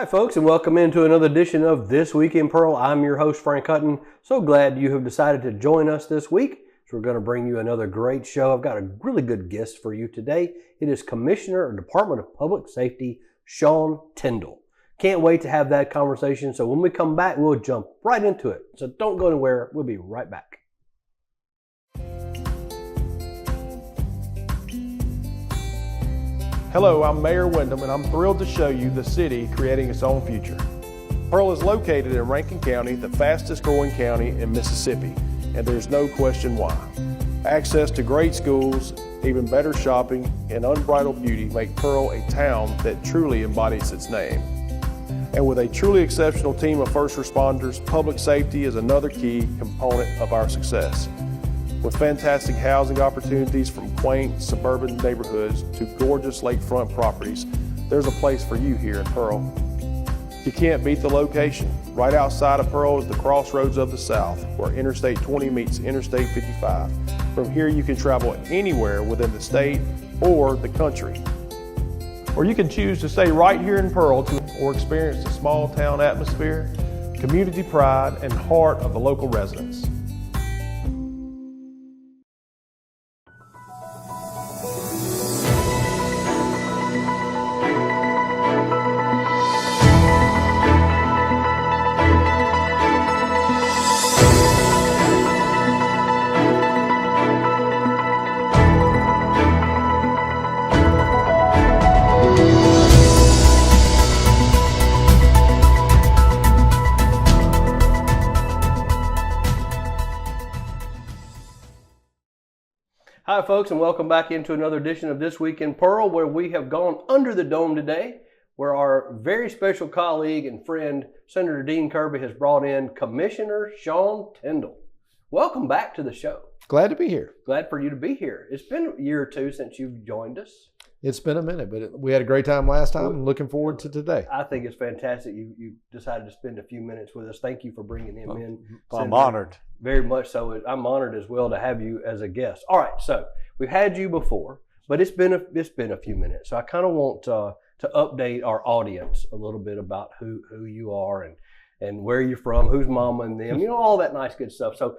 Hi folks, and welcome into another edition of This Week in Pearl. I'm your host, Frank Hutton. So glad you have decided to join us this week. So we're going to bring you another great show. I've got a really good guest for you today. It is Commissioner of Department of Public Safety, Sean Tindell. Can't wait to have that conversation. So when we come back, we'll jump right into it. So don't go anywhere. We'll be right back. Hello, I'm Mayor Wyndham, and I'm thrilled to show you the city creating its own future. Pearl is located in Rankin County, the fastest growing county in Mississippi, and there's no question why. Access to great schools, even better shopping, and unbridled beauty make Pearl a town that truly embodies its name. And with a truly exceptional team of first responders, public safety is another key component of our success. With fantastic housing opportunities from quaint suburban neighborhoods to gorgeous lakefront properties, there's a place for you here in Pearl. You can't beat the location. Right outside of Pearl is the crossroads of the South, where Interstate 20 meets Interstate 55. From here you can travel anywhere within the state or the country. Or you can choose to stay right here in Pearl or experience the small town atmosphere, community pride, and heart of the local residents. Hi folks, and welcome back into another edition of This Week in Pearl, where we have gone under the dome today, where our very special colleague and friend, Senator Dean Kirby, has brought in Commissioner Sean Tindell. Welcome back to the show. Glad to be here. Glad for you to be here. It's been a year or two since you've joined us. It's been a minute, but we had a great time last time. I'm looking forward to today. I think it's fantastic you decided to spend a few minutes with us. Thank you for bringing him in. I'm honored. Very much so. I'm honored as well to have you as a guest. All right, so we've had you before, but it's been a few minutes. So I kind of want to update our audience a little bit about who you are and where you're from, who's mama and them, all that nice good stuff. So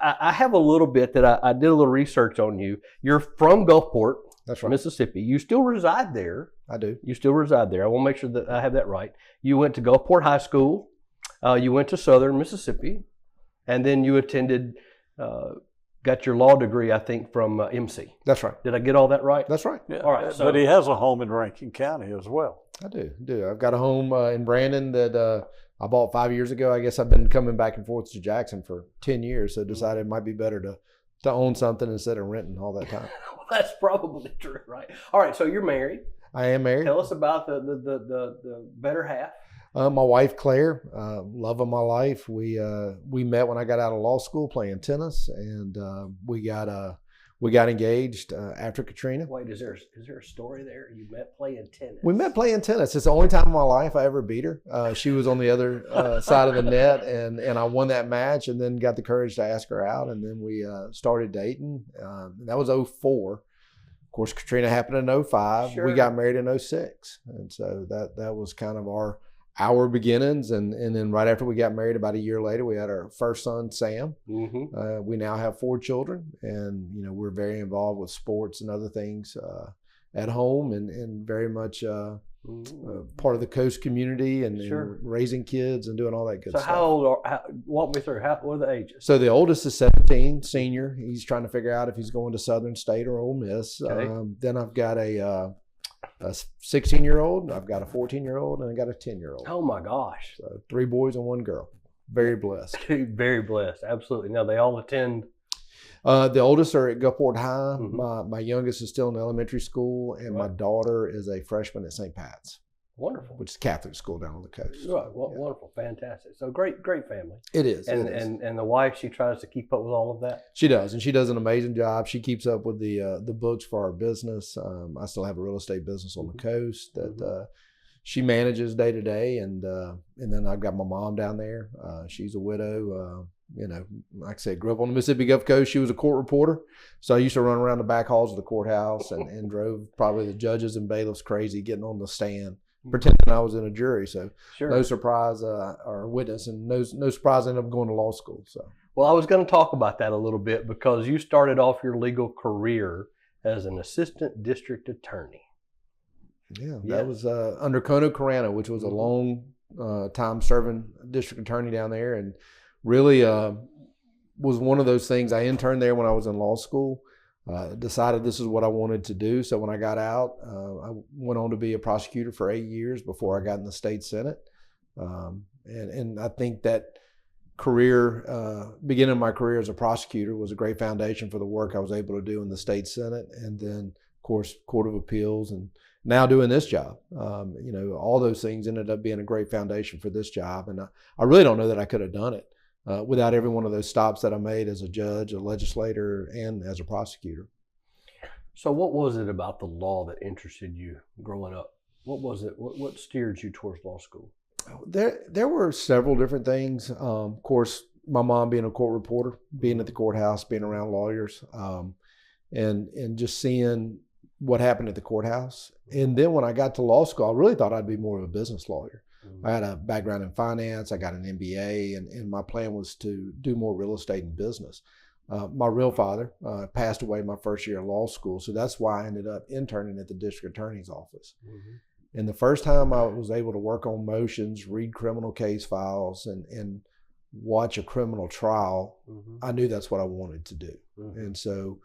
I have a little bit that I did a little research on you. You're from Gulfport. That's right. Mississippi. You still reside there. I do. You still reside there. I want to make sure that I have that right. You went to Gulfport High School. You went to Southern Mississippi. And then you attended, got your law degree, I think, from MC. That's right. Did I get all that right? That's right. Yeah. All right. So, but he has a home in Rankin County as well. I do. I've got a home in Brandon that I bought 5 years ago. I guess I've been coming back and forth to Jackson for 10 years, so decided it might be better to own something instead of renting all that time. Well, that's probably true, right? All right. So you're married. I am married. Tell us about the better half. My wife, Claire, love of my life. We met when I got out of law school playing tennis, and we got engaged after Katrina. Wait, is there a story there? You met playing tennis? We met playing tennis. It's the only time in my life I ever beat her. She was on the other side of the net, and I won that match, and then got the courage to ask her out, and then we started dating. That was 2004. Of course, Katrina happened in 2005. Sure. We got married in 2006, and so that was kind of our beginnings, and then right after we got married, about a year later, we had our first son, Sam. Mm-hmm. We now have 4 children, and we're very involved with sports and other things at home, and very much part of the coast community, and, Sure. and raising kids and doing all that good stuff. So how old walk me through, what are the ages? So the oldest is 17, senior. He's trying to figure out if he's going to Southern State or Ole Miss. Okay. Then I've got a 16-year-old, I've got a 14-year-old, and I got a 10-year-old. Oh my gosh. So 3 boys and 1 girl. Very blessed. Very blessed. Absolutely. Now they all attend. The oldest are at Gulfport High. Mm-hmm. My youngest is still in elementary school, and my daughter is a freshman at St. Pat's. Wonderful. Which is a Catholic school down on the coast. Right. Wonderful. Fantastic. So great family. It is. And the wife, she tries to keep up with all of that? She does, and she does an amazing job. She keeps up with the books for our business. I still have a real estate business on the coast that she manages day to day, and then I've got my mom down there. She's a widow. Like I said, grew up on the Mississippi Gulf Coast. She was a court reporter, so I used to run around the back halls of the courthouse and drove probably the judges and bailiffs crazy getting on the stand pretending I was in a jury. So Sure. no surprise, or witness, and no surprise I ended up going to law school. So. Well, I was going to talk about that a little bit because you started off your legal career as an assistant district attorney. Yeah, Yes. that was under Kono Carano, which was a long time serving district attorney down there, and really was one of those things. I interned there when I was in law school. Decided this is what I wanted to do. So when I got out, I went on to be a prosecutor for 8 years before I got in the state Senate. And I think that beginning my career as a prosecutor was a great foundation for the work I was able to do in the state Senate, and then of course Court of Appeals, and now doing this job. All those things ended up being a great foundation for this job, and I really don't know that I could have done it without every one of those stops that I made as a judge, a legislator, and as a prosecutor. So what was it about the law that interested you growing up? What was it? What steered you towards law school? There were several different things. Of course, my mom being a court reporter, being at the courthouse, being around lawyers, and just seeing what happened at the courthouse. And then when I got to law school, I really thought I'd be more of a business lawyer. I had a background in finance. I got an MBA, and my plan was to do more real estate and business. My real father passed away my first year of law school, so that's why I ended up interning at the district attorney's office. Mm-hmm. And the first time I was able to work on motions, read criminal case files, and watch a criminal trial, mm-hmm. I knew that's what I wanted to do. Mm-hmm. And so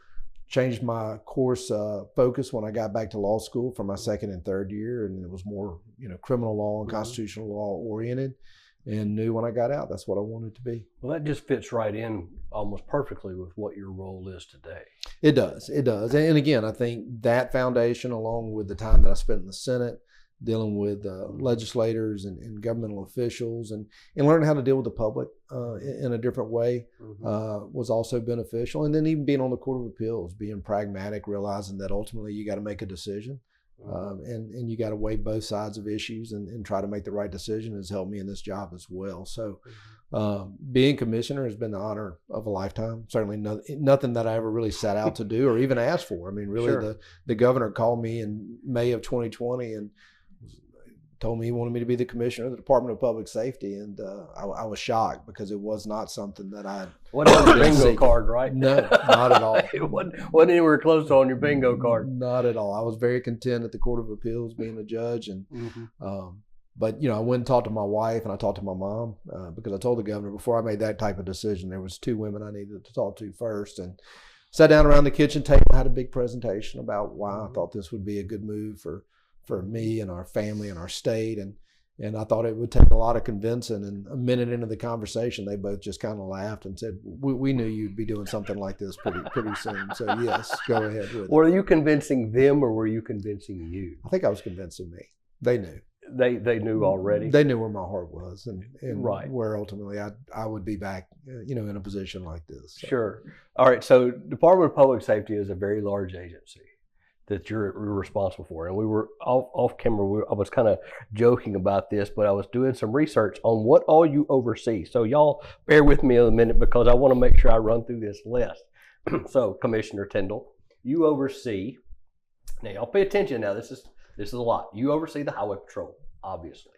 changed my course focus when I got back to law school for my second and third year, and it was more criminal law and constitutional law oriented, and knew when I got out that's what I wanted to be. Well, that just fits right in almost perfectly with what your role is today. It does. And again, I think that foundation, along with the time that I spent in the Senate dealing with legislators and governmental officials, and learning how to deal with the public in a different way, was also beneficial. And then even being on the Court of Appeals, being pragmatic, realizing that ultimately you got to make a decision, and you got to weigh both sides of issues and try to make the right decision, has helped me in this job as well. So being commissioner has been the honor of a lifetime. Certainly nothing that I ever really set out to do or even asked for. I mean, really, sure. The governor called me in May of 2020 and told me he wanted me to be the commissioner of the Department of Public Safety, and I was shocked because it was not something that I wasn't on your bingo card, right? No, not at all. It wasn't anywhere close to on your bingo card. Not at all. I was very content at the Court of Appeals being a judge, and but I went and talked to my wife and I talked to my mom because I told the governor before I made that type of decision there was two women I needed to talk to first, and sat down around the kitchen table, had a big presentation about why I thought this would be a good move for me and our family and our state. And I thought it would take a lot of convincing. And a minute into the conversation, they both just kind of laughed and said, we knew you'd be doing something like this pretty soon. So yes, go ahead with it. Were you convincing them or were you convincing you? I think I was convincing me. They knew. They knew already? They knew where my heart was and right. Where ultimately I would be back, in a position like this. So. Sure. All right. So Department of Public Safety is a very large agency that you're responsible for. And we were off camera, I was kind of joking about this, but I was doing some research on what all you oversee. So y'all bear with me a minute because I want to make sure I run through this list. So Commissioner Tindell, you oversee, now y'all pay attention now, this is a lot. You oversee the Highway Patrol, obviously.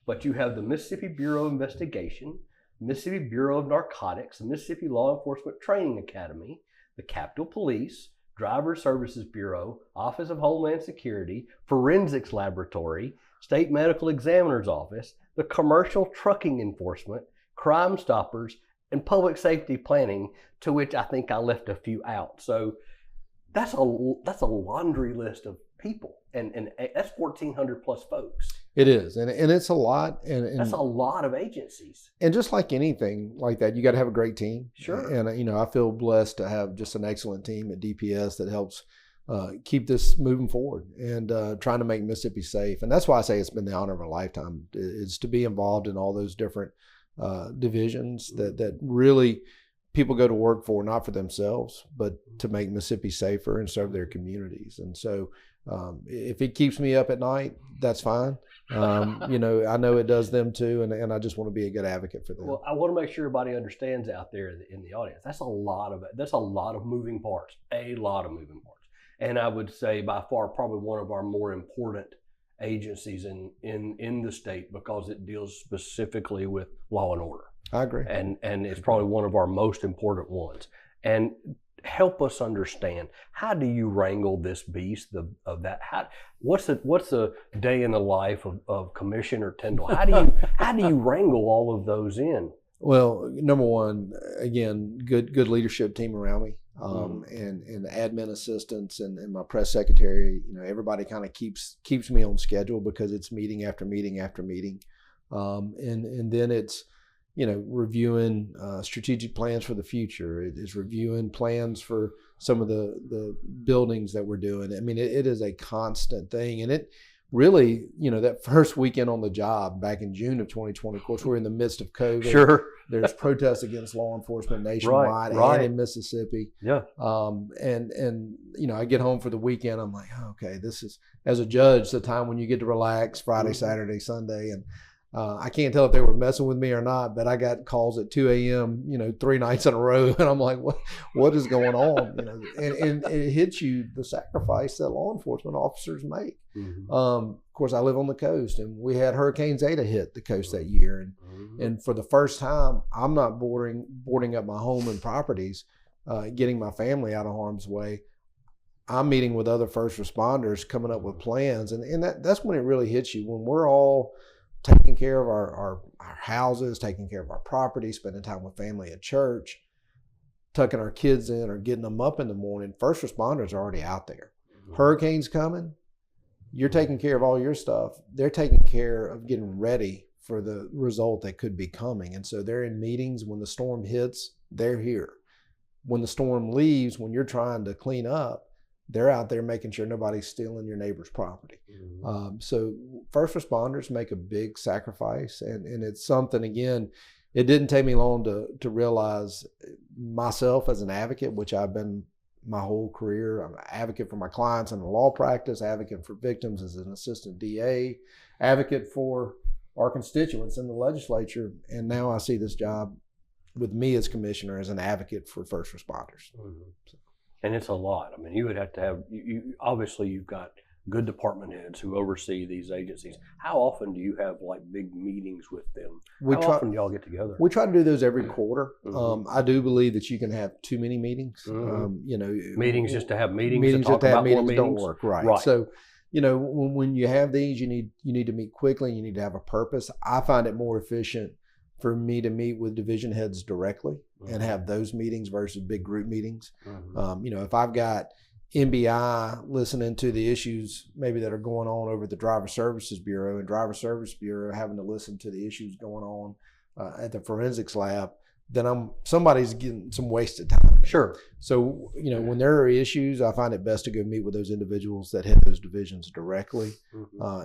But you have the Mississippi Bureau of Investigation, Mississippi Bureau of Narcotics, the Mississippi Law Enforcement Training Academy, the Capitol Police, Driver Services Bureau, Office of Homeland Security, Forensics Laboratory, State Medical Examiner's Office, the Commercial Trucking Enforcement, Crime Stoppers, and Public Safety Planning, to which I think I left a few out. So that's a laundry list of people, and that's 1,400 plus folks. It is, and it's a lot, and that's a lot of agencies. And just like anything like that, you got to have a great team. Sure. And I feel blessed to have just an excellent team at DPS that helps keep this moving forward and trying to make Mississippi safe. And that's why I say it's been the honor of a lifetime, is to be involved in all those different divisions that really people go to work for, not for themselves, but to make Mississippi safer and serve their communities. And so if it keeps me up at night, that's fine. I know it does them too, and I just want to be a good advocate for them. Well, I want to make sure everybody understands out there in the audience. That's a lot of moving parts, And I would say by far probably one of our more important agencies in the state because it deals specifically with law and order. I agree. And it's probably one of our most important ones. And help us understand, how do you wrangle this beast of that? What's a day in the life of Commissioner Tindell? How do you wrangle all of those in? Well, number one, again, good leadership team around me, and the admin assistants and my press secretary. Everybody kind of keeps me on schedule because it's meeting after meeting after meeting, and then it's reviewing strategic plans for the future. It is reviewing plans for some of the buildings that we're doing. I mean, it is a constant thing, and it really, that first weekend on the job back in June of 2020, of course, we're in the midst of COVID. Sure. There's protests against law enforcement nationwide and in Mississippi. Yeah. And I get home for the weekend. I'm like, okay, this is, as a judge, the time when you get to relax Friday, Saturday, Sunday. And I can't tell if they were messing with me or not, but I got calls at 2 a.m., 3 nights in a row. And I'm like, what is going on? And it hits you, the sacrifice that law enforcement officers make. Mm-hmm. Of course, I live on the coast, and we had Hurricane Zeta hit the coast that year. And for the first time, I'm not boarding up my home and properties, getting my family out of harm's way. I'm meeting with other first responders, coming up with plans. And that's when it really hits you, when we're all taking care of our houses, taking care of our property, spending time with family at church, tucking our kids in or getting them up in the morning. First responders are already out there. Hurricanes coming, you're taking care of all your stuff. They're taking care of getting ready for the result that could be coming. And so they're in meetings. When the storm hits, they're here. When the storm leaves, when you're trying to clean up, they're out there making sure nobody's stealing your neighbor's property. Mm-hmm. So first responders make a big sacrifice, and it's something, again, it didn't take me long to realize myself as an advocate, which I've been my whole career. I'm an advocate for my clients in the law practice, advocate for victims as an assistant DA, advocate for our constituents in the legislature, and now I see this job with me as commissioner as an advocate for first responders. Mm-hmm. So. And it's a lot. I mean, you would have to have, obviously you've got good department heads who oversee these agencies. How often do you have like big meetings with them? How often do y'all get together? We try to do those every quarter. Mm-hmm. I do believe that you can have too many meetings. Mm-hmm. Meetings just to have meetings. Meetings to talk just to have about meetings more don't work. Right. So, when you have these, you need to meet quickly. You need to have a purpose. I find it more efficient for me to meet with division heads directly and have those meetings versus big group meetings. Mm-hmm. If I've got MBI listening to the issues maybe that are going on over at the Driver Services Bureau, and Driver Service Bureau having to listen to the issues going on at the forensics lab, then somebody's getting some wasted time. Sure. So, when there are issues, I find it best to go meet with those individuals that head those divisions directly,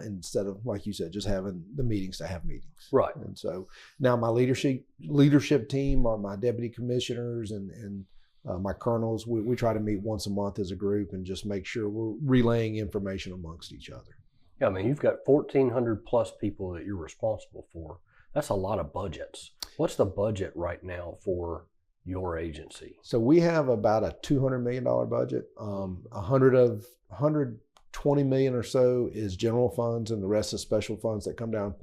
instead of, like you said, just having the meetings to have meetings. Right. And so now my leadership team, my deputy commissioners and my colonels, we try to meet once a month as a group and just make sure we're relaying information amongst each other. Yeah, I mean, you've got 1,400 plus people that you're responsible for. That's a lot of budgets. What's the budget right now for your agency? So we have about a $200 million budget. 120 million or so is general funds, and the rest is special funds that come down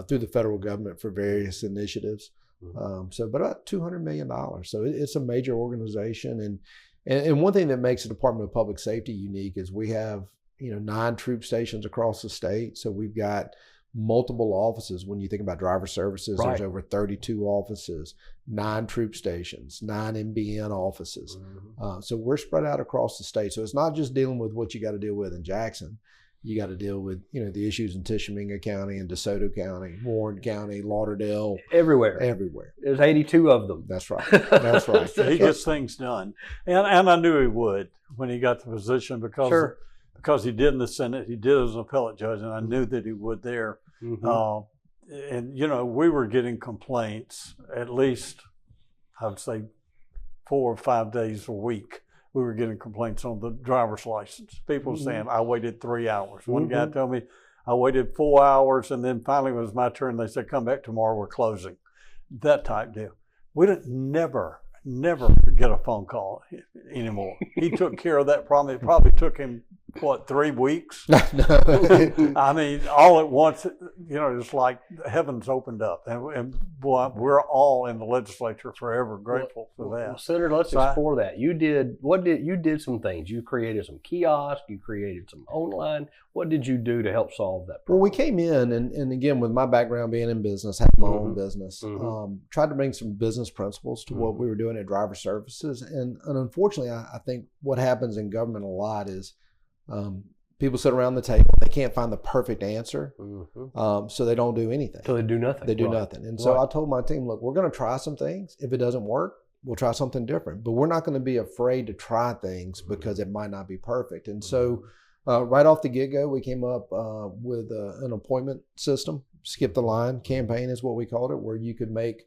through the federal government for various initiatives. So about $200 million. So it's a major organization. And one thing that makes the Department of Public Safety unique is we have 9 troop stations across the state. So we've got multiple offices. When you think about driver services, there's over 32 offices, 9 troop stations, 9 MBN offices. So we're spread out across the state. So it's not just dealing with what you got to deal with in Jackson. You got to deal with, the issues in Tishomingo County and DeSoto County, Warren County, Lauderdale. Everywhere. There's 82 of them. That's right. That's right. He gets things done. And I knew he would when he got the position because he did in the Senate, he did as an appellate judge, and I knew that he would there. Mm-hmm. And we were getting complaints at least, I would say, 4 or 5 days a week. We were getting complaints on the driver's license. People saying, I waited 3 hours. One guy told me I waited 4 hours, and then finally it was my turn. They said, come back tomorrow, we're closing. That type deal. We didn't never get a phone call anymore. He took care of that problem. It probably took him what, 3 weeks? No. I mean, all at once, it's like heavens opened up. And boy, we're all in the legislature forever grateful for that. Well, Senator, let's explore that. You did some things. You created some kiosks, you created some online. What did you do to help solve that problem? Well, we came in, and again, with my background being in business, having my own business, tried to bring some business principles to what we were doing at Driver Services. And unfortunately, I think what happens in government a lot is people sit around the table, they can't find the perfect answer, so they don't do anything. So they do nothing. They do nothing. And so I told my team, look, we're going to try some things. If it doesn't work, we'll try something different. But we're not going to be afraid to try things because it might not be perfect. And so right off the get-go, we came up with an appointment system. Skip the line campaign is what we called it, where you could make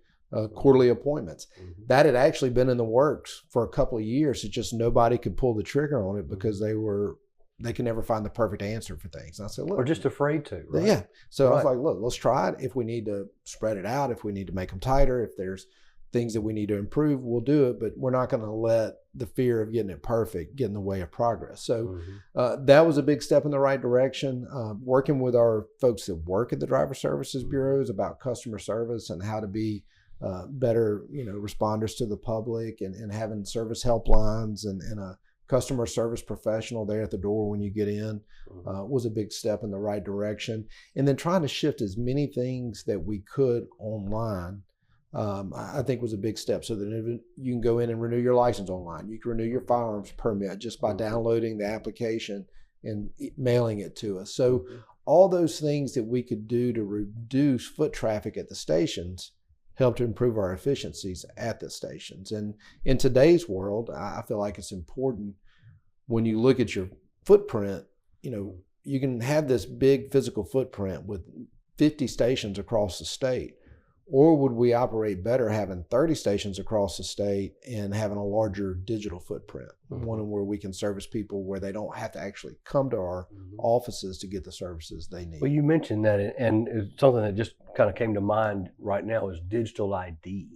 quarterly appointments. That had actually been in the works for a couple of years. It's just nobody could pull the trigger on it because they can never find the perfect answer for things. And I said, look. Or just afraid to, right? Yeah. So I was like, look, let's try it. If we need to spread it out, if we need to make them tighter, if there's things that we need to improve, we'll do it. But we're not going to let the fear of getting it perfect get in the way of progress. So that was a big step in the right direction. Working with our folks that work at the Driver Services Bureaus about customer service and how to be better, responders to the public and having service helplines and a customer service professional there at the door when you get in was a big step in the right direction. And then trying to shift as many things that we could online, I think was a big step, so that you can go in and renew your license online. You can renew your firearms permit just by downloading the application and mailing it to us. So all those things that we could do to reduce foot traffic at the stations help to improve our efficiencies at the stations. And in today's world, I feel like it's important when you look at your footprint, you can have this big physical footprint with 50 stations across the state. Or would we operate better having 30 stations across the state and having a larger digital footprint, one where we can service people where they don't have to actually come to our offices to get the services they need? Well, you mentioned that, and it's something that just kind of came to mind right now is digital ID.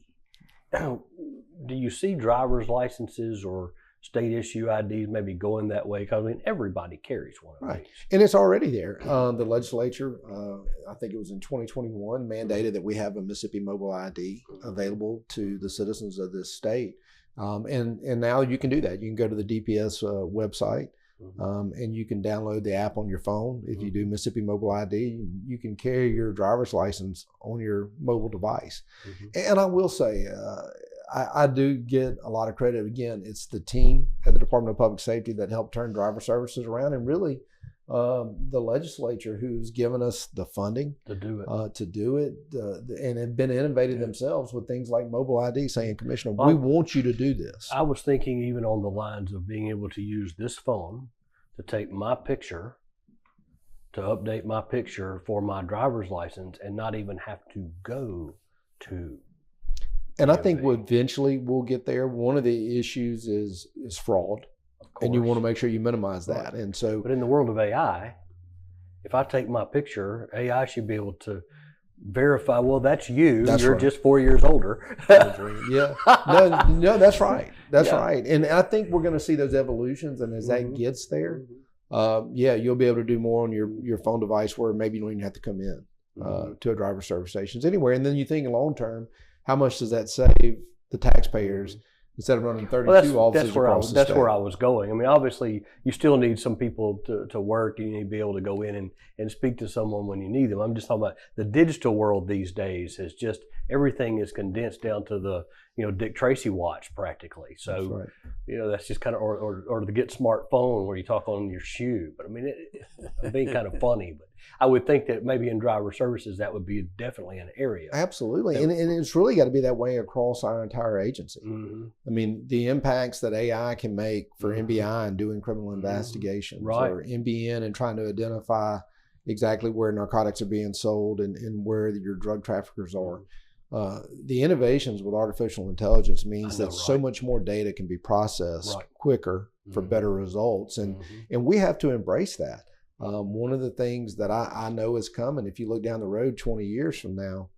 Do you see driver's licenses or state issue IDs maybe going that way? Because everybody carries one of these. And it's already there. The legislature, I think it was in 2021, mandated that we have a Mississippi mobile ID available to the citizens of this state. And now you can do that. You can go to the DPS website and you can download the app on your phone. If you do Mississippi mobile ID, you can carry your driver's license on your mobile device. And I will say, I do get a lot of credit. Again, it's the team at the Department of Public Safety that helped turn driver services around, and really the legislature who's given us the funding to do it, and have been innovative themselves with things like mobile ID, saying, Commissioner, we want you to do this. I was thinking even on the lines of being able to use this phone to take my picture, to update my picture for my driver's license and not even have to go to. And I think eventually we'll get there. One of the issues is fraud, and you want to make sure you minimize that. And so, but in the world of AI, if I take my picture, AI should be able to verify. Well, that's you. You're just 4 years older. Yeah. No, that's right. That's right. And I think we're going to see those evolutions. And as that gets there, you'll be able to do more on your phone device where maybe you don't even have to come in to a driver service stations anywhere. And then you think long term, how much does that save the taxpayers instead of running 32 offices across the state? That's where I was going. I mean, obviously, you still need some people to work. You need to be able to go in and speak to someone when you need them. I'm just talking about the digital world these days is just everything is condensed down to the Dick Tracy watch practically. So that's just kind of or the Get Smart phone where you talk on your shoe. But I mean, it's being kind of funny, but I would think that maybe in driver services that would be definitely an area. Absolutely, and it's really got to be that way across our entire agency. I mean, the impacts that AI can make for NBI and doing criminal investigations, or NBN and trying to identify exactly where narcotics are being sold and where your drug traffickers are. The innovations with artificial intelligence means that so much more data can be processed quicker for better results, and we have to embrace that. One of the things that I know is coming, if you look down the road 20 years from now,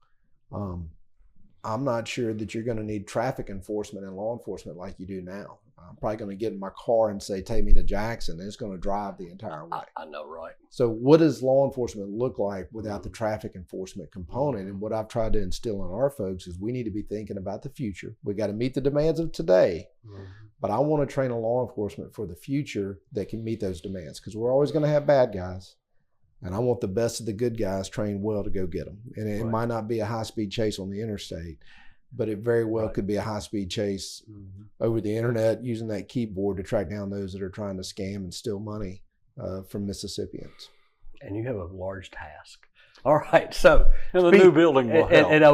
I'm not sure that you're going to need traffic enforcement and law enforcement like you do now. I'm probably going to get in my car and say, take me to Jackson, and it's going to drive the entire way. I know, right? So what does law enforcement look like without the traffic enforcement component? And what I've tried to instill in our folks is we need to be thinking about the future. We got to meet the demands of today, but I want to train a law enforcement for the future that can meet those demands, because we're always going to have bad guys. And I want the best of the good guys trained well to go get them. And it might not be a high-speed chase on the interstate, but it very well could be a high-speed chase over the internet using that keyboard to track down those that are trying to scam and steal money from Mississippians. And you have a large task. All right, so and the new building will help. And I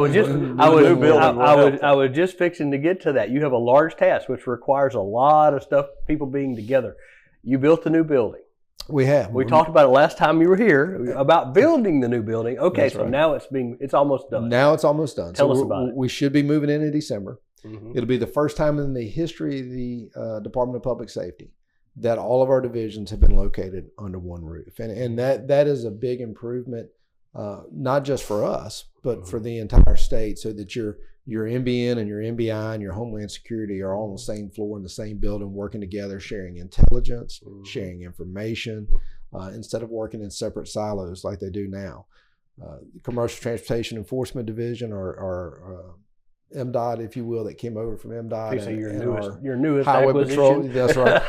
was just fixing to get to that. You have a large task, which requires a lot of stuff, people being together. You built a new building. We have. We talked about it last time you were here about building the new building. Okay, that's so right. Now it's almost done. Now it's almost done. Tell us about it. We should be moving in December. It'll be the first time in the history of the Department of Public Safety that all of our divisions have been located under one roof, and that is a big improvement, not just for us, but for the entire state, so that your MBN and your MBI and your Homeland Security are all on the same floor in the same building, working together, sharing intelligence, sharing information, instead of working in separate silos like they do now. The Commercial Transportation Enforcement Division, or MDOT, if you will, that came over from MDOT. So your newest Highway acquisition. Patrol. That's right.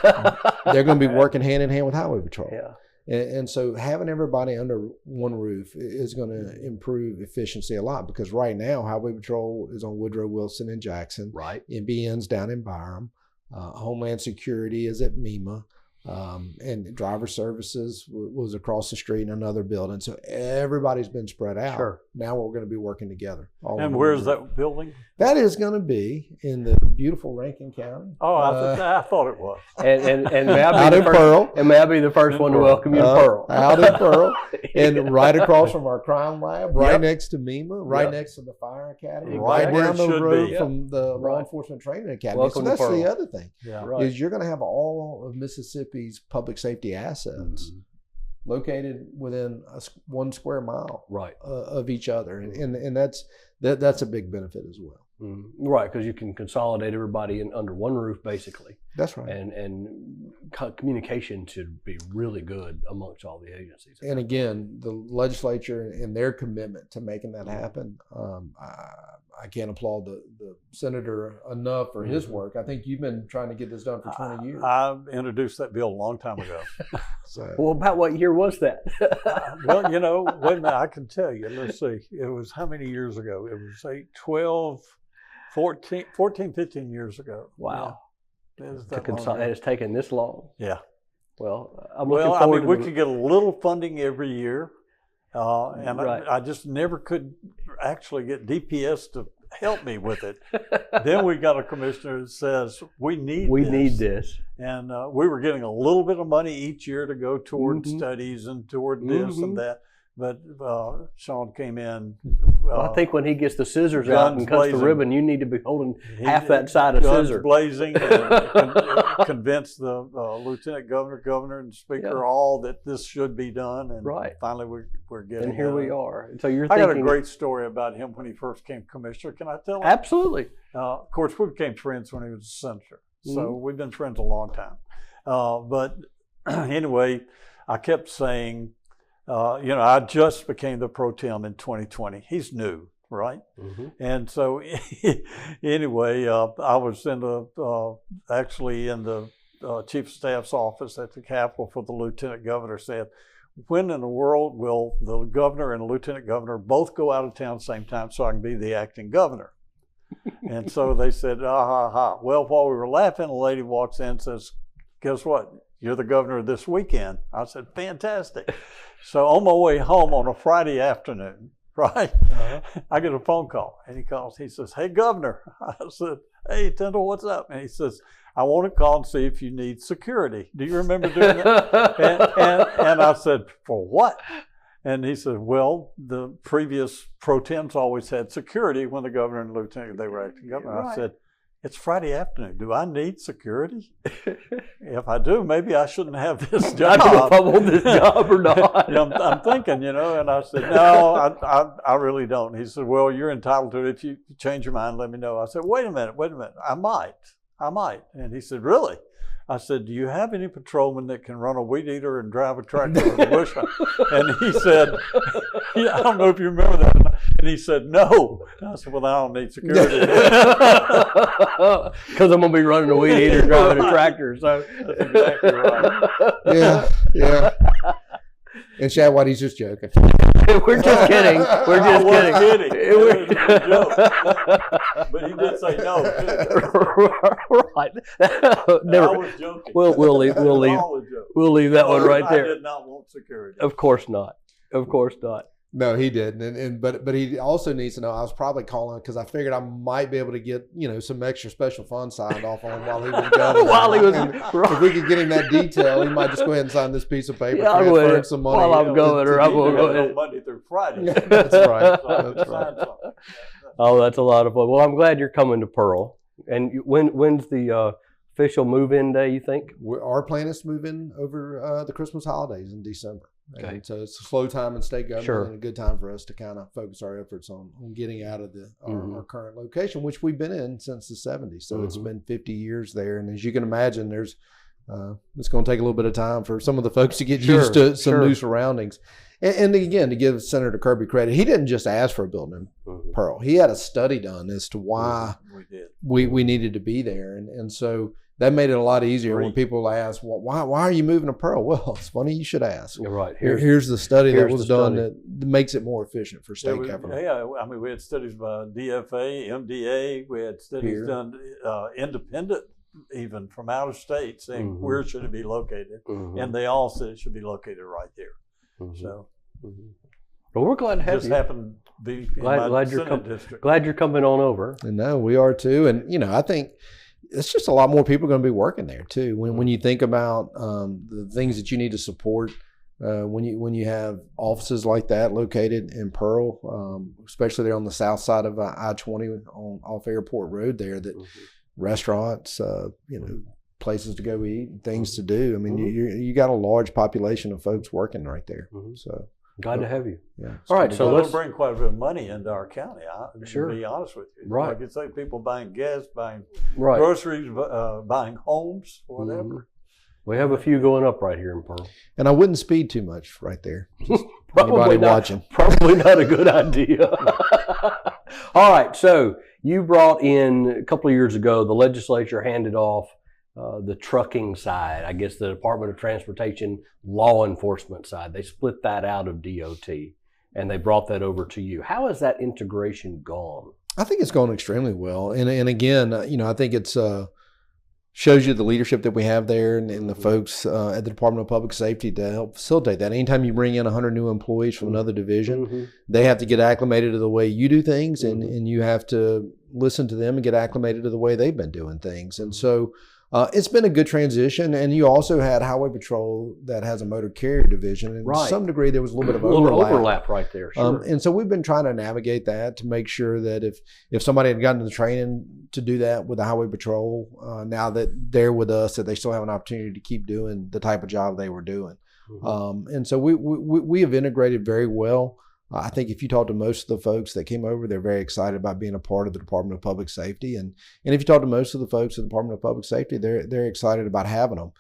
They're going to be working hand in hand with Highway Patrol. Yeah. And so having everybody under one roof is going to improve efficiency a lot, because right now Highway Patrol is on Woodrow Wilson and Jackson. Right. MBN's down in Byram. Homeland Security is at MEMA. And Driver Services was across the street in another building. So everybody's been spread out. Sure. Now we're going to be working together. And where's that building? That is going to be in the beautiful Rankin County. Oh, I thought it was. And may I be out the in first, Pearl. And may I be the first one to welcome you to Pearl. Out in Pearl. And right across from our crime lab, right next to MEMA, right next to the Fire Academy, right down the road from the Law Enforcement Training Academy. Welcome so that's to Pearl. the other thing, is you're going to have all of Mississippi's public safety assets located within 1 square mile of each other. And that's a big benefit as well. Right, because you can consolidate everybody under one roof, basically. That's right. And communication should be really good amongst all the agencies. And again, the legislature and their commitment to making that happen, I can't applaud the senator enough for his work. I think you've been trying to get this done for 20 years. I introduced that bill a long time ago. Well, about what year was that? Well, wait a minute, I can tell you. Let's see. It was how many years ago? It was 14, 15 years ago. Wow. Yeah. It's taken this long. Yeah. Well, I'm looking forward to we could get a little funding every year. And I just never could actually get DPS to help me with it. Then we got a commissioner that says, we need this. And we were getting a little bit of money each year to go toward studies and toward this and that. But Sean came in. I think when he gets the scissors out and cuts the ribbon, you need to be holding half that side of scissors. Blazing, and convinced the lieutenant governor, and speaker all that this should be done. And finally, we're getting. And here we are. And so you're I got a great story about him when he first came commissioner. Can I tell him? Absolutely. Of course, we became friends when he was a senator. So we've been friends a long time. But anyway, I kept saying, I just became the pro tem in 2020. He's new, right? And so anyway, I was actually in the chief of staff's office at the Capitol for the lieutenant governor. Said, when in the world will the governor and the lieutenant governor both go out of town at the same time so I can be the acting governor? And so they said, Well, while we were laughing, a lady walks in and says, guess what? You're the governor this weekend. I said, fantastic. So on my way home on a Friday afternoon, I get a phone call, and he calls. He says, hey, Governor. I said, hey, Tindell, what's up? And he says, I want to call and see if you need security. Do you remember doing that? and I said, for what? And he said, well, the previous pro tems always had security when the governor and lieutenant, they were acting governor. I said, it's Friday afternoon. Do I need security? If I do, maybe I shouldn't have this job. I don't know if I want this job or not. I'm thinking, and I said, no, I really don't. He said, well, you're entitled to it. If you change your mind, let me know. I said, wait a minute. I might. And he said, really? I said, do you have any patrolmen that can run a weed eater and drive a tractor in the bush? And he said, yeah, I don't know if you remember that. And he said, no. And I said, well, I don't need security. Because I'm going to be running a weed eater driving a tractor. So that's exactly right. Yeah. And Shadwad, he's just joking. We're just kidding. We're just kidding. It was a joke. But he did say no. Right. Never. I was joking. We'll leave that one right there. I did not want security. Of course not. No, he didn't, but he also needs to know. I was probably calling because I figured I might be able to get some extra special funds signed off on while he was governor. If we could get him that detail, he might just go ahead and sign this piece of paper, transfer some money. While I'm governor, I'm going to go ahead. Monday through Friday. That's right. That's right. Oh, that's a lot of fun. Well, I'm glad you're coming to Pearl. And when's the official move-in day, you think? Our plan is to move in over the Christmas holidays in December. Okay. And so it's a slow time in state government, sure, and a good time for us to kind of focus our efforts on getting out of our current location, which we've been in since the 70s. So it's been 50 years there. And as you can imagine, there's it's going to take a little bit of time for some of the folks to get used to some new surroundings. And again, to give Senator Kirby credit, he didn't just ask for a building in Pearl. He had a study done as to why we needed to be there. And so that made it a lot easier when people ask, well, why are you moving to Pearl? Well, it's funny you should ask. You're right. Here's the study that was done that makes it more efficient for state government. Yeah, I mean, we had studies by DFA, MDA. We had studies done independent, even from out of state, saying where should it be located. And they all said it should be located right there. So, well, we're glad to have you. Just happened to be glad you're coming on over. And no, we are too. And I think it's just a lot more people going to be working there too. When you think about the things that you need to support, when you have offices like that located in Pearl, especially there on the south side of I-20 off Airport Road there, that restaurants, places to go eat, things to do. I mean, you got a large population of folks working right there. So glad to have you. Yeah. All right. So let's bring quite a bit of money into our county. To be honest with you. Right. Like you say, people buying gas, buying groceries, buying homes, whatever. We have a few going up right here in Pearl. And I wouldn't speed too much right there. Probably watching. Probably not a good idea. All right. So you brought in a couple of years ago, the legislature handed off the trucking side, I guess the Department of Transportation law enforcement side. They split that out of DOT and they brought that over to you. How has that integration gone? I think it's gone extremely well. And again, I think it's shows you the leadership that we have there and the folks at the Department of Public Safety to help facilitate that. Anytime you bring in 100 new employees from another division, they have to get acclimated to the way you do things and you have to listen to them and get acclimated to the way they've been doing things. And so it's been a good transition, and you also had Highway Patrol that has a motor carrier division, and to some degree there was a little bit of overlap right there. Sure. And so we've been trying to navigate that to make sure that if somebody had gotten the training to do that with the Highway Patrol, now that they're with us, that they still have an opportunity to keep doing the type of job they were doing. And so we have integrated very well. I think if you talk to most of the folks that came over, they're very excited about being a part of the Department of Public Safety. And if you talk to most of the folks at the Department of Public Safety, they're excited about having them.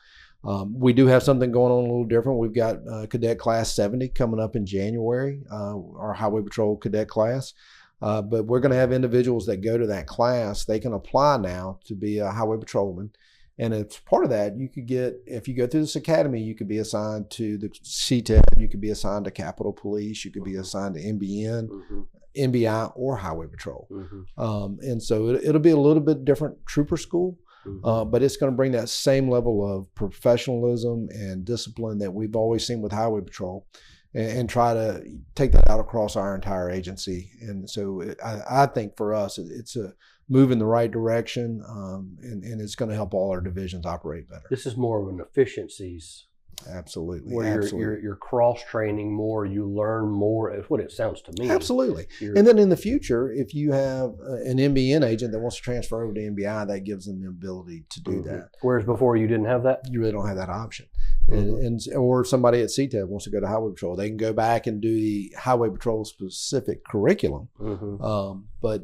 We do have something going on a little different. We've got Cadet Class 70 coming up in January, our Highway Patrol Cadet class. But we're going to have individuals that go to that class. They can apply now to be a Highway Patrolman. And as part of that, you could get, if you go through this academy, you could be assigned to the CTEP, you could be assigned to Capitol Police, you could be assigned to NBN, NBI, or Highway Patrol. And so it'll be a little bit different trooper school, but it's going to bring that same level of professionalism and discipline that we've always seen with Highway Patrol and try to take that out across our entire agency. And so I think for us, it's a move in the right direction, and it's going to help all our divisions operate better. This is more of an efficiencies Absolutely. Where you're cross training more, you learn more. Is what it sounds to me. Absolutely. And then in the future, if you have an MBN agent that wants to transfer over to MBI, that gives them the ability to do that. Whereas before you didn't have that? You really don't have that option. Or somebody at CTEP wants to go to Highway Patrol, they can go back and do the Highway Patrol specific curriculum. But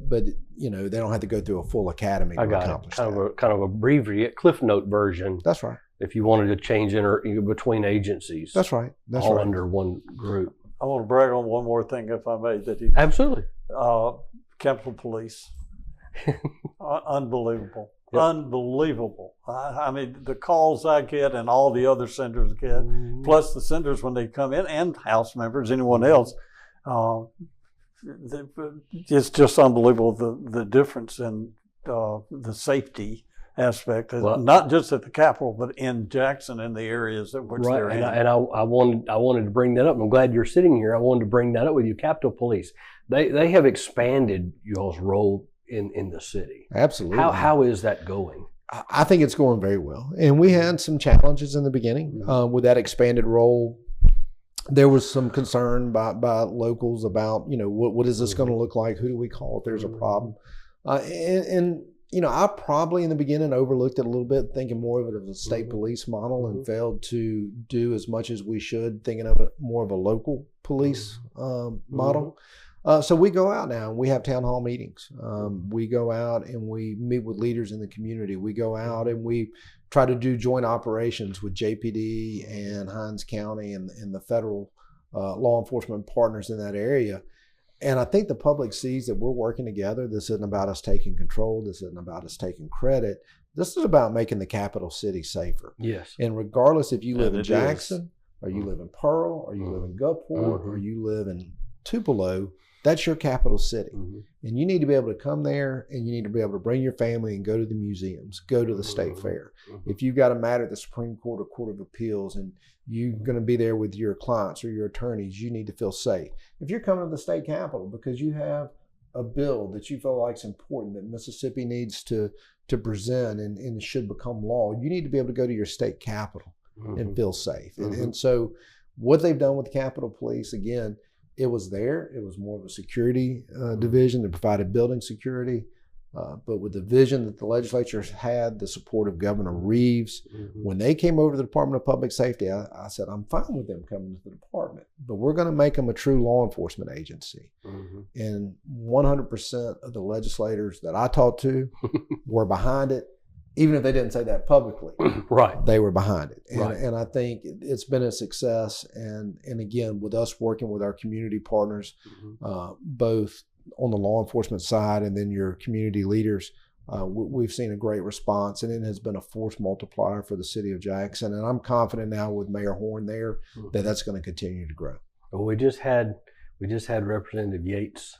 you know, they don't have to go through a full academy to accomplish that. Kind of abbreviate Cliff Note version. That's right. If you wanted to change between agencies. That's right. That's all right. under one group. I want to brag on one more thing, if I may. Absolutely. Capitol Police. Unbelievable. Yep. Unbelievable. I mean, the calls I get and all the other senators get, plus the senators when they come in, and House members, anyone else, it's just unbelievable the difference in the safety aspect, not just at the Capitol, but in Jackson and the areas in which they're in. And I wanted to bring that up. I'm glad you're sitting here. I wanted to bring that up with you. Capitol Police, they have expanded y'all's role in the city. Absolutely. How is that going? I think it's going very well. And we had some challenges in the beginning with that expanded role. There was some concern by locals about, you know, what is this going to look like? Who do we call if there's a problem? And you know, I probably in the beginning overlooked it a little bit, thinking more of it as a state police model and failed to do as much as we should, thinking of it more of a local police model. So we go out now and we have town hall meetings. We go out and we meet with leaders in the community. We go out and we try to do joint operations with JPD and Hinds County and the federal law enforcement partners in that area. And I think the public sees that we're working together. This isn't about us taking control. This isn't about us taking credit. This is about making the capital city safer. Yes. And regardless if you live in Jackson, or you live in Pearl, or you live in Gulfport, or you live in Tupelo, that's your capital city. And you need to be able to come there, and you need to be able to bring your family and go to the museums, go to the state fair. If you've got a matter at the Supreme Court or Court of Appeals and you're going to be there with your clients or your attorneys, you need to feel safe. If you're coming to the state capitol because you have a bill that you feel like is important that Mississippi needs to present and should become law, you need to be able to go to your state capitol and feel safe. And so what they've done with the Capitol Police, again, it was there. It was more of a security division that provided building security. But with the vision that the legislature had, the support of Governor Reeves, when they came over to the Department of Public Safety, I said, I'm fine with them coming to the department, but we're going to make them a true law enforcement agency. And 100% of the legislators that I talked to were behind it, even if they didn't say that publicly. Right. They were behind it. And I think it's been a success. And again, with us working with our community partners, both on the law enforcement side and then your community leaders, we've seen a great response, and it has been a force multiplier for the city of Jackson. And I'm confident now with Mayor Horn there that that's going to continue to grow. Well, we just had Representative Yates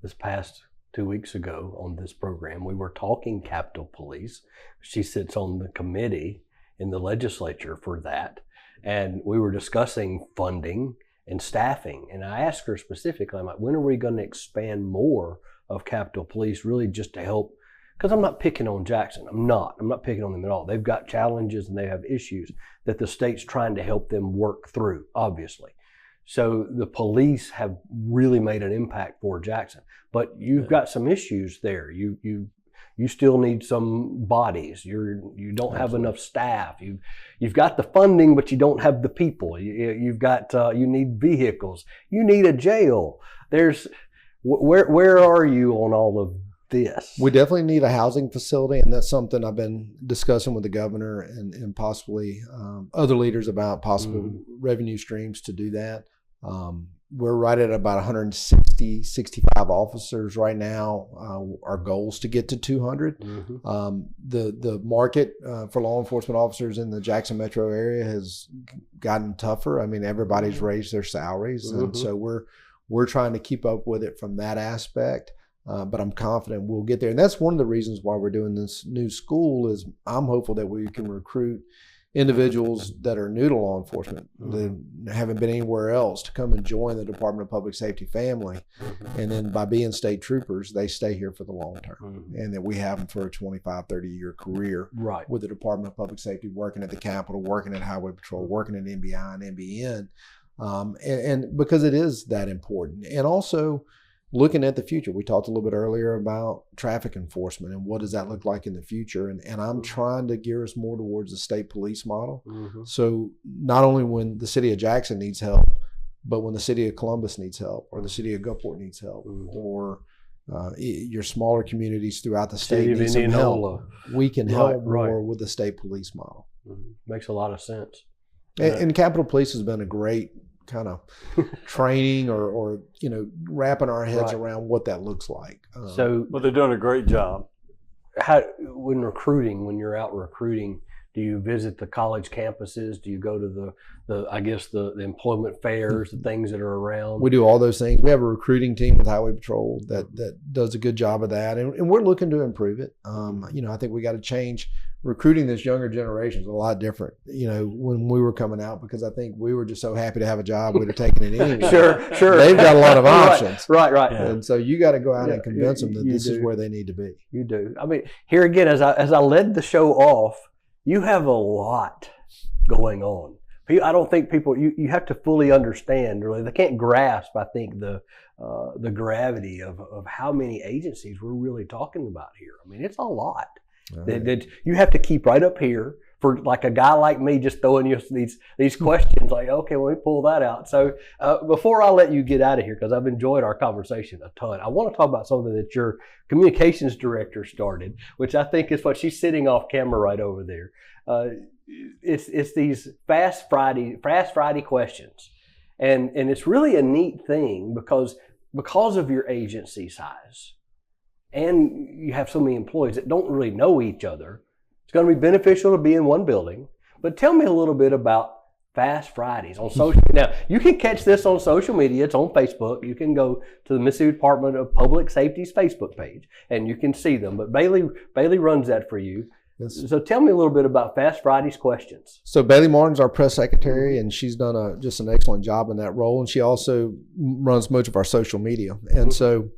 this past 2 weeks ago on this program. We were talking Capitol Police. She sits on the committee in the legislature for that. And we were discussing funding and staffing. And I asked her specifically, I'm like, when are we going to expand more of Capitol Police, really just to help? Because I'm not picking on Jackson. I'm not picking on them at all. They've got challenges and they have issues that the state's trying to help them work through, obviously. So the police have really made an impact for Jackson. But you've got some issues there. You still need some bodies. You don't have enough staff. You've got the funding, but you don't have the people. You need vehicles. You need a jail. Where are you on all of this? We definitely need a housing facility, and that's something I've been discussing with the governor and possibly other leaders about possible revenue streams to do that. We're right at about 160, 65 officers right now. Our goal is to get to 200. The market for law enforcement officers in the Jackson metro area has gotten tougher. I mean, everybody's raised their salaries, and so we're trying to keep up with it from that aspect. But I'm confident we'll get there. And that's one of the reasons why we're doing this new school is I'm hopeful that we can recruit individuals that are new to law enforcement, that haven't been anywhere else, to come and join the Department of Public Safety family. And then by being state troopers, they stay here for the long term. And that we have them for a 25, 30-year career with the Department of Public Safety, working at the Capitol, working at Highway Patrol, working at NBI and NBN. And because it is that important. And also looking at the future. We talked a little bit earlier about traffic enforcement and what does that look like in the future. And I'm trying to gear us more towards the state police model. So not only when the city of Jackson needs help, but when the city of Columbus needs help, or the city of Gulfport needs help, or your smaller communities throughout the state need some help, we can help more with the state police model. Makes a lot of sense. And Capitol Police has been a great kind of training or wrapping our heads around what that looks like. Well, they're doing a great job. When you're out recruiting, do you visit the college campuses? Do you go to the employment fairs, the things that are around? We do all those things. We have a recruiting team with Highway Patrol that does a good job of that, and we're looking to improve it. I think we got to change. Recruiting this younger generation is a lot different, when we were coming out, because I think we were just so happy to have a job, we'd have taken it anyway. Sure. They've got a lot of options. Right. Yeah. And so you got to go out and convince them that this is where they need to be. You do. I mean, here again, as I led the show off, you have a lot going on. I don't think people, you have to fully understand, really. They can't grasp, I think, the gravity of how many agencies we're really talking about here. I mean, it's a lot. That you have to keep right up here for like a guy like me just throwing you these questions like, okay, let me pull that out. So before I let you get out of here, because I've enjoyed our conversation a ton, I want to talk about something that your communications director started, which I think is what she's sitting off camera right over there. It's these Fast Friday questions. And it's really a neat thing because of your agency size. And you have so many employees that don't really know each other. It's going to be beneficial to be in one building. But tell me a little bit about Fast Fridays on social. Now, you can catch this on social media. It's on Facebook. You can go to the Mississippi Department of Public Safety's Facebook page, and you can see them. But Bailey runs that for you. Yes. So tell me a little bit about Fast Fridays questions. So Bailey Martin's our press secretary, and she's done just an excellent job in that role. And she also runs much of our social media. And so,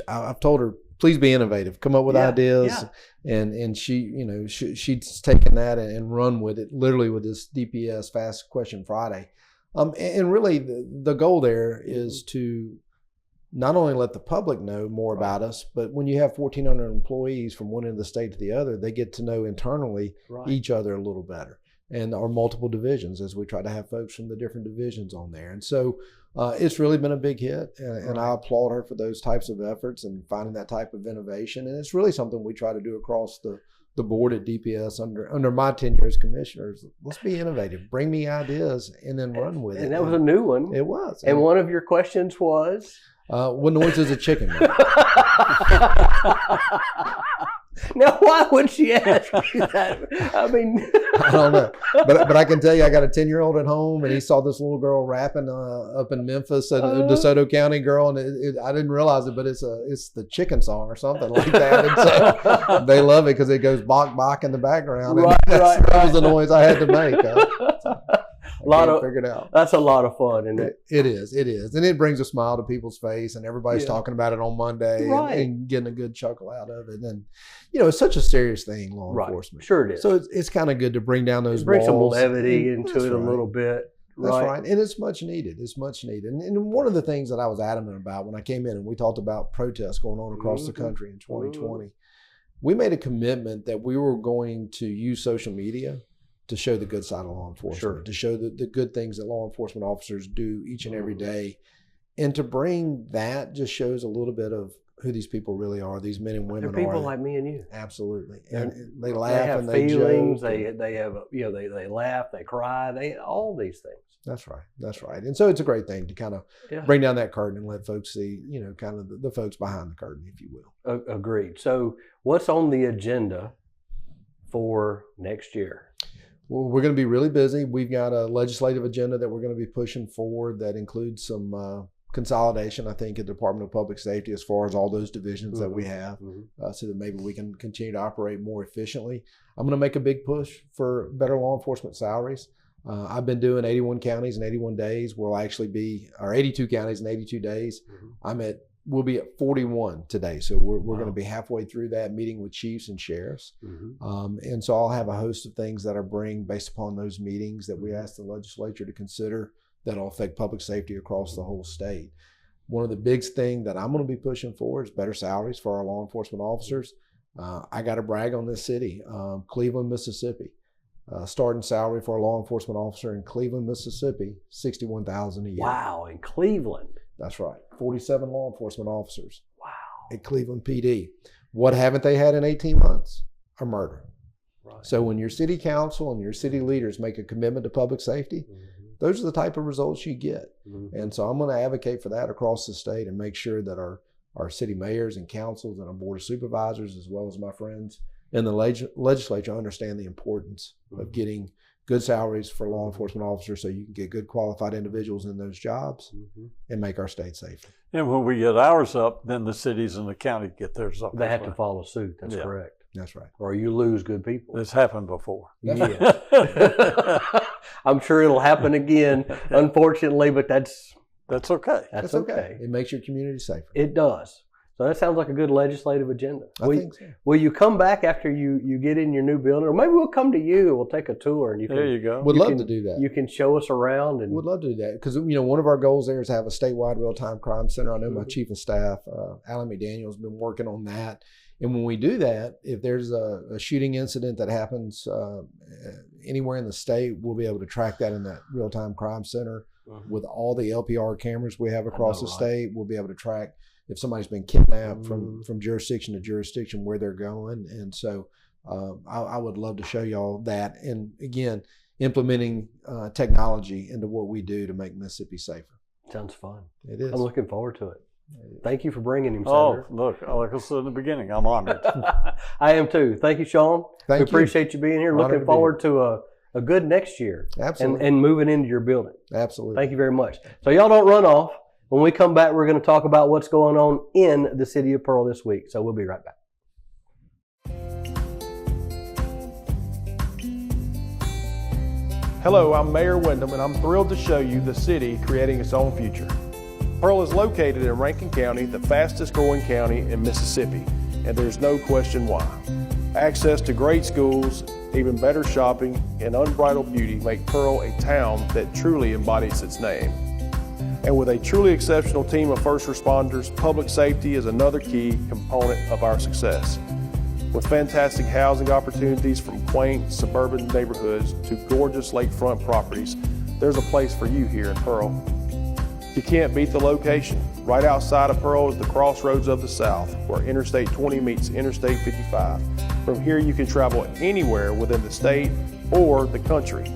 I've told her, please be innovative, come up with ideas. And she, she's taken that and run with it, literally with this DPS Fast Question Friday. And really the goal there is to not only let the public know more about us, but when you have 1,400 employees from one end of the state to the other, they get to know internally each other a little better, and our multiple divisions, as we try to have folks from the different divisions on there. And so it's really been a big hit, and I applaud her for those types of efforts and finding that type of innovation. And it's really something we try to do across the board at DPS under my tenure as commissioners. Let's be innovative, bring me ideas, and then run with it. And that was a new one. It was. And one of your questions was? What noise is a chicken make? Now, why would she ask you that? I mean, I don't know, but I can tell you, I got a 10-year-old at home, and he saw this little girl rapping up in Memphis, a DeSoto County girl, and I didn't realize it, but it's the chicken song or something like that. And so they love it because it goes bok bok in the background. And that was the noise I had to make. Figured out. That's a lot of fun, isn't it? It is, and it brings a smile to people's face, and everybody's talking about it on Monday and getting a good chuckle out of it. And it's such a serious thing, law enforcement. Sure it is. So it's kind of good to bring down those walls. Bring some levity into it a little bit. That's right, and it's much needed. And one of the things that I was adamant about when I came in, and we talked about protests going on across the country in 2020, we made a commitment that we were going to use social media to show the good side of law enforcement, to show the good things that law enforcement officers do each and every day. And to bring that just shows a little bit of who these people really are, these men and women. They're people like me and you. Absolutely. And they laugh and they feelings. They have, they laugh, they cry, all these things. That's right. And so it's a great thing to kind of bring down that curtain and let folks see, kind of the folks behind the curtain, if you will. Agreed. So what's on the agenda for next year? Well, we're going to be really busy. We've got a legislative agenda that we're going to be pushing forward that includes some consolidation, I think, at the Department of Public Safety as far as all those divisions that we have, so that maybe we can continue to operate more efficiently. I'm going to make a big push for better law enforcement salaries. I've been doing 81 counties in 81 days. We'll actually be, or 82 counties in 82 days. We'll be at 41 today. So we're going to be halfway through that, meeting with chiefs and sheriffs. And so I'll have a host of things that I bring based upon those meetings that we ask the legislature to consider that'll affect public safety across the whole state. One of the big things that I'm going to be pushing for is better salaries for our law enforcement officers. I got to brag on this city, Cleveland, Mississippi. Starting salary for a law enforcement officer in Cleveland, Mississippi, $61,000 a year. Wow, in Cleveland. That's right. 47 law enforcement officers. Wow. At Cleveland PD. What haven't they had in 18 months? A murder. Right. So when your city council and your city leaders make a commitment to public safety, those are the type of results you get. And so I'm going to advocate for that across the state and make sure that our city mayors and councils and our board of supervisors, as well as my friends in the legislature, understand the importance of getting good salaries for law enforcement officers so you can get good qualified individuals in those jobs and make our state safer. And when we get ours up, then the cities and the county get theirs up. They have to follow suit. That's correct. That's right. Or you lose good people. It's happened before. Yes. I'm sure it'll happen again, unfortunately, but that's okay. That's okay. It makes your community safer. It does. So that sounds like a good legislative agenda. I think so. Will you come back after you get in your new building? Or maybe we'll come to you. We'll take a tour. And there you go. Would love to do that. You can show us around. And would love to do that. Because, one of our goals there is to have a statewide real-time crime center. I know my chief of staff, Alan McDaniel, has been working on that. And when we do that, if there's a shooting incident that happens anywhere in the state, we'll be able to track that in that real-time crime center. With all the LPR cameras we have across the state, we'll be able to track if somebody's been kidnapped from jurisdiction to jurisdiction, where they're going. And so I would love to show y'all that. And again, implementing technology into what we do to make Mississippi safer. Sounds fun. It is. I'm looking forward to it. Thank you for bringing him, Senator. Oh, look, like I said in the beginning, I'm honored. I am too. Thank you, Sean. Thank you. Appreciate you being here. Looking forward to a good next year. Absolutely. And moving into your building. Absolutely. Thank you very much. So y'all don't run off. When we come back, we're going to talk about what's going on in the city of Pearl this week. So we'll be right back. Hello, I'm Mayor Wyndham, and I'm thrilled to show you the city creating its own future. Pearl is located in Rankin County, the fastest growing county in Mississippi, and there's no question why. Access to great schools, even better shopping, and unbridled beauty make Pearl a town that truly embodies its name. And with a truly exceptional team of first responders, public safety is another key component of our success. With fantastic housing opportunities from quaint suburban neighborhoods to gorgeous lakefront properties, there's a place for you here in Pearl. You can't beat the location. Right outside of Pearl is the crossroads of the South, where Interstate 20 meets Interstate 55. From here you can travel anywhere within the state or the country.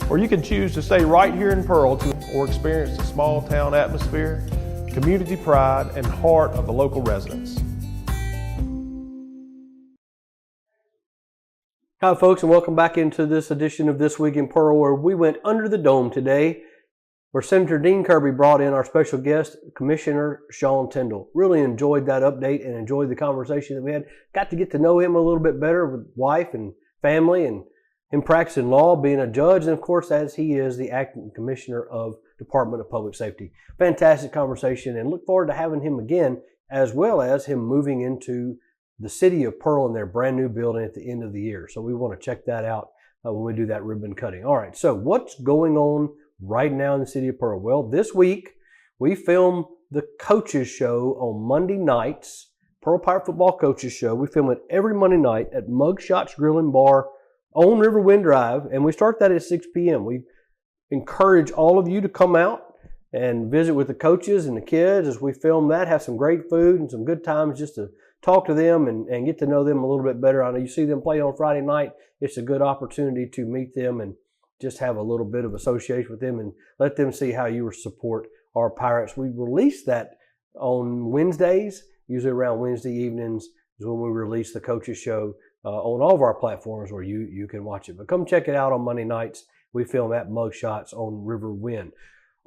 Or you can choose to stay right here in Pearl or experience the small town atmosphere, community pride, and heart of the local residents. Hi folks, and welcome back into this edition of This Week in Pearl, where we went under the dome today, where Senator Dean Kirby brought in our special guest, Commissioner Sean Tindell. Really enjoyed that update and enjoyed the conversation that we had. Got to get to know him a little bit better with wife and family, and him practicing law, being a judge, and of course, as he is the acting commissioner of Department of Public Safety. Fantastic conversation, and look forward to having him again, as well as him moving into the city of Pearl in their brand new building at the end of the year. So we want to check that out when we do that ribbon cutting. All right, so what's going on right now in the city of Pearl? Well, this week we film the coaches show on Monday nights, Pearl Pirate Football Coaches Show. We film it every Monday night at Mugshots Grill and Bar on Riverwind Drive, and we start that at 6 p.m. We encourage all of you to come out and visit with the coaches and the kids as we film that, have some great food and some good times just to talk to them and get to know them a little bit better. I know you see them play on Friday night. It's a good opportunity to meet them and just have a little bit of association with them and let them see how you support our Pirates. We release that on Wednesdays, usually around Wednesday evenings is when we release the coaches show on all of our platforms where you can watch it. But come check it out on Monday nights. We film at Mugshots on Riverwind.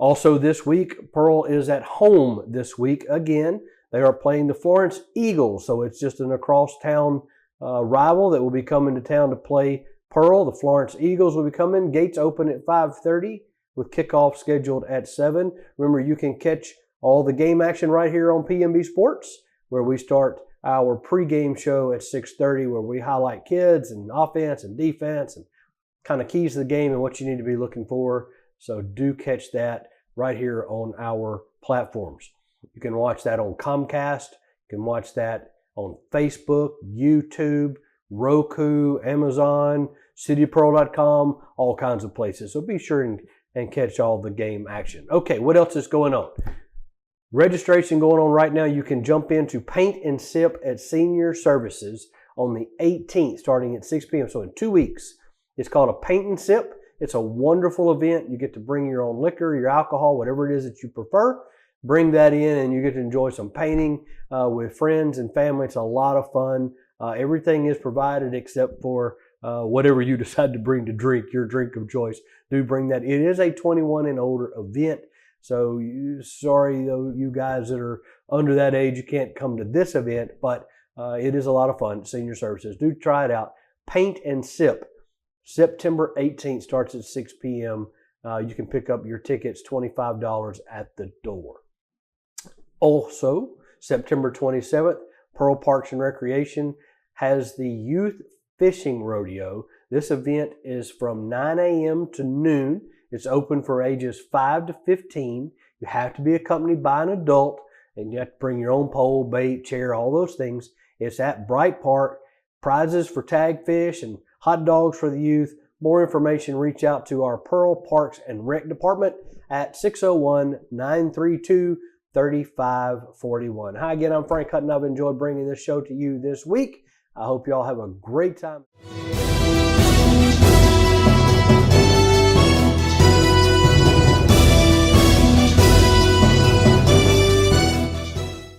Also this week, Pearl is at home this week again. They are playing the Florence Eagles, so it's just an across-town rival that will be coming to town to play Pearl. The Florence Eagles will be coming. Gates open at 5:30 with kickoff scheduled at 7. Remember, you can catch all the game action right here on PMB Sports, where we start our pregame show at 6:30, where we highlight kids and offense and defense and kind of keys to the game and what you need to be looking for. So do catch that right here on our platforms. You can watch that on Comcast. You can watch that on Facebook, YouTube, Roku, Amazon, cityofpearl.com, all kinds of places. So be sure and catch all the game action. Okay, what else is going on? Registration going on right now. You can jump into Paint and Sip at Senior Services on the 18th, starting at 6 p.m. So in 2 weeks. It's called a Paint and Sip. It's a wonderful event. You get to bring your own liquor, your alcohol, whatever it is that you prefer. Bring that in and you get to enjoy some painting with friends and family. It's a lot of fun. Everything is provided except for whatever you decide to bring to drink, your drink of choice. Do bring that. It is a 21 and older event. So sorry, though, you guys that are under that age, you can't come to this event, but it is a lot of fun. Senior Services. Do try it out. Paint and Sip. September 18th starts at 6 p.m. You can pick up your tickets, $25 at the door. Also, September 27th, Pearl Parks and Recreation has the Youth Fishing Rodeo. This event is from 9 a.m. to noon. It's open for ages 5 to 15. You have to be accompanied by an adult, and you have to bring your own pole, bait, chair, all those things. It's at Bright Park. Prizes for tag fish and hot dogs for the youth. More information, reach out to our Pearl Parks and Rec Department at 601-932-3541. Hi again, I'm Frank Hutton. I've enjoyed bringing this show to you this week. I hope you all have a great time.